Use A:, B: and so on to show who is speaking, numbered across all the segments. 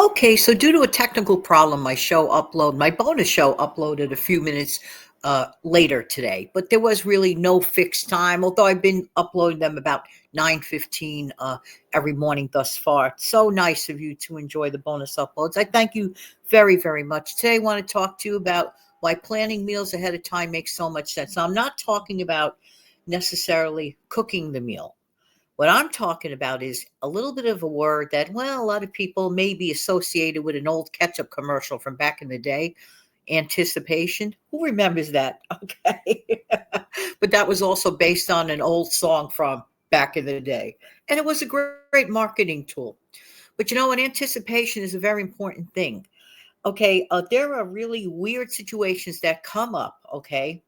A: Okay, so due to a technical problem, my bonus show uploaded a few minutes later today, but there was really no fixed time. Although I've been uploading them about 9:15 every morning thus far. It's so nice of you to enjoy the bonus uploads. I thank you very, very much. Today, I want to talk to you about why planning meals ahead of time makes so much sense. Now, I'm not talking about necessarily cooking the meal. What I'm talking about is a little bit of a word that, well, a lot of people may be associated with an old ketchup commercial from back in the day, anticipation. Who remembers that? Okay. But that was also based on an old song from back in the day. And it was a great marketing tool. But an anticipation is a very important thing. Okay. There are really weird situations that come up. Okay,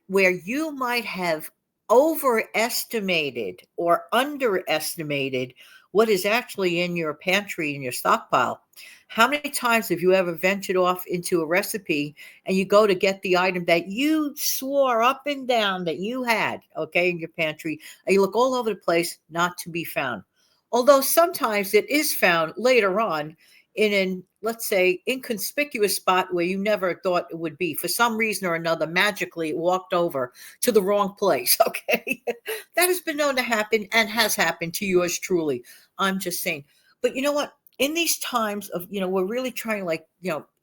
A: where you might have overestimated or underestimated what is actually in your pantry in your stockpile. How many times have you ever ventured off into a recipe and you go to get the item that you swore up and down that you had, okay, in your pantry, and you look all over the place, not to be found? Although sometimes it is found later on in an, let's say, inconspicuous spot where you never thought it would be. For some reason or another, magically it walked over to the wrong place. Okay. That has been known to happen and has happened to yours truly. I'm just saying. But you know what? In these times of, we're really trying to, like,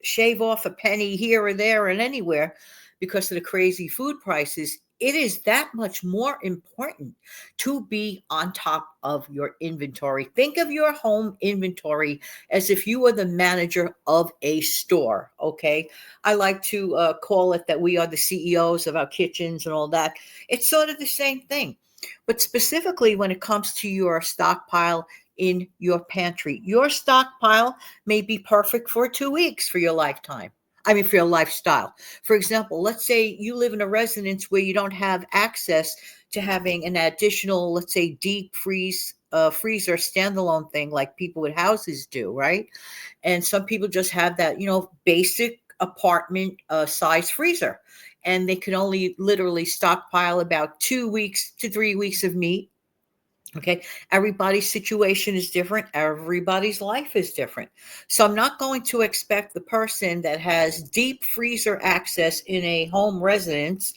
A: shave off a penny here or there and anywhere because of the crazy food prices, it is that much more important to be on top of your inventory. Think of your home inventory as if you were the manager of a store. Okay. I like to call it that we are the CEOs of our kitchens and all that. It's sort of the same thing. But specifically, when it comes to your stockpile in your pantry, your stockpile may be perfect for 2 weeks for your lifetime. I mean, for your lifestyle. For example, let's say you live in a residence where you don't have access to having an additional, let's say, deep freezer standalone thing like people with houses do, right? And some people just have that, basic apartment size freezer, and they can only literally stockpile about 2 weeks to 3 weeks of meat. Okay. Everybody's situation is different. Everybody's life is different. So I'm not going to expect the person that has deep freezer access in a home residence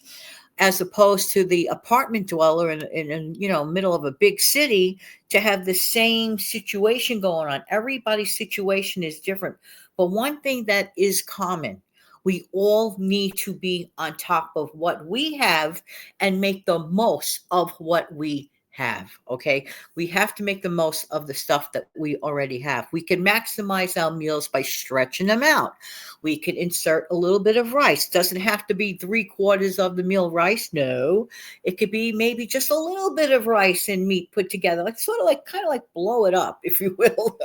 A: as opposed to the apartment dweller in middle of a big city to have the same situation going on. Everybody's situation is different. But one thing that is common, we all need to be on top of what we have and make the most of what we have. Okay. We have to make the most of the stuff that we already have. We can maximize our meals by stretching them out. We can insert a little bit of rice. Doesn't have to be 3/4 of the meal rice. No, it could be maybe just a little bit of rice and meat put together, like sort of like kind of like blow it up, if you will.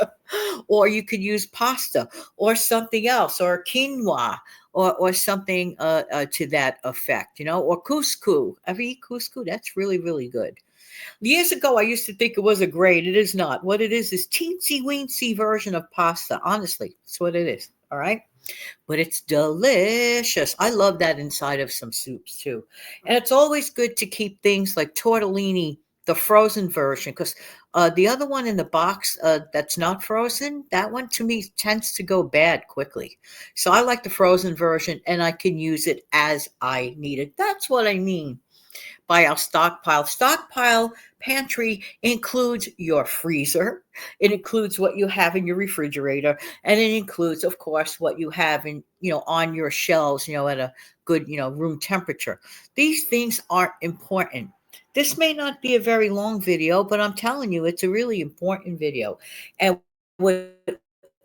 A: Or you could use pasta or something else, or quinoa, or something to that effect, or couscous. Ever eat couscous? That's really, really good. Years ago, I used to think it was a grade. It is not. What it is teensy weensy version of pasta. Honestly, that's what it is. All right. But it's delicious. I love that inside of some soups too. And it's always good to keep things like tortellini, the frozen version, because the other one in the box that's not frozen, that one to me tends to go bad quickly. So I like the frozen version and I can use it as I need it. That's what I mean by our stockpile. Stockpile pantry includes your freezer. It includes what you have in your refrigerator, and it includes, of course, what you have in, on your shelves, at a good, room temperature. These things are important. This may not be a very long video, but I'm telling you, it's a really important video. And with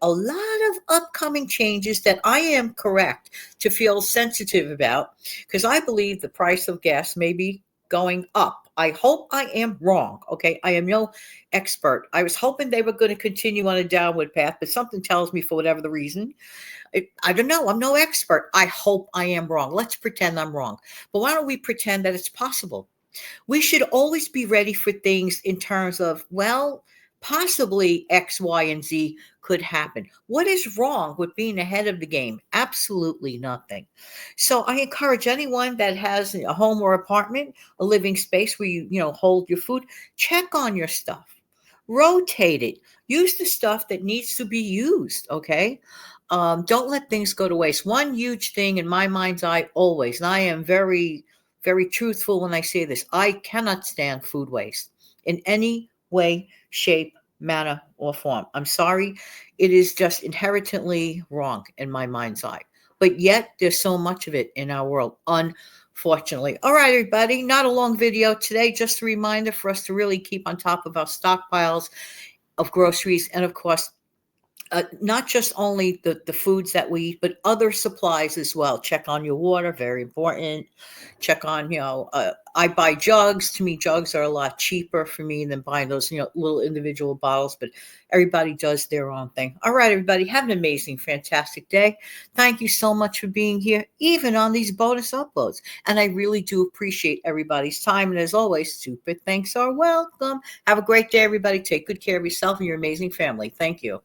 A: a lot of upcoming changes that I am correct to feel sensitive about, because I believe the price of gas may be going up. I hope I am wrong. Okay. I am no expert. I was hoping they were going to continue on a downward path, but something tells me, for whatever the reason, I don't know. I'm no expert. I hope I am wrong. Let's pretend I'm wrong. But why don't we pretend that it's possible? We should always be ready for things in terms of, well, possibly X, Y, and Z could happen. What is wrong with being ahead of the game? Absolutely nothing. So I encourage anyone that has a home or apartment, a living space where you hold your food, check on your stuff. rotate it. Use the stuff that needs to be used, okay? Don't let things go to waste. One huge thing in my mind's eye always, and I am very, very truthful when I say this, I cannot stand food waste in any way, shape, manner, or form. I'm sorry. It is just inherently wrong in my mind's eye. But yet, there's so much of it in our world, unfortunately. All right, everybody, not a long video today, just a reminder for us to really keep on top of our stockpiles of groceries and, of course, not just only the foods that we eat, but other supplies as well. Check on your water, very important. Check on, I buy jugs. To me, jugs are a lot cheaper for me than buying those, little individual bottles, but everybody does their own thing. All right, everybody, have an amazing, fantastic day. Thank you so much for being here, even on these bonus uploads. And I really do appreciate everybody's time. And as always, super thanks are welcome. Have a great day, everybody. Take good care of yourself and your amazing family. Thank you.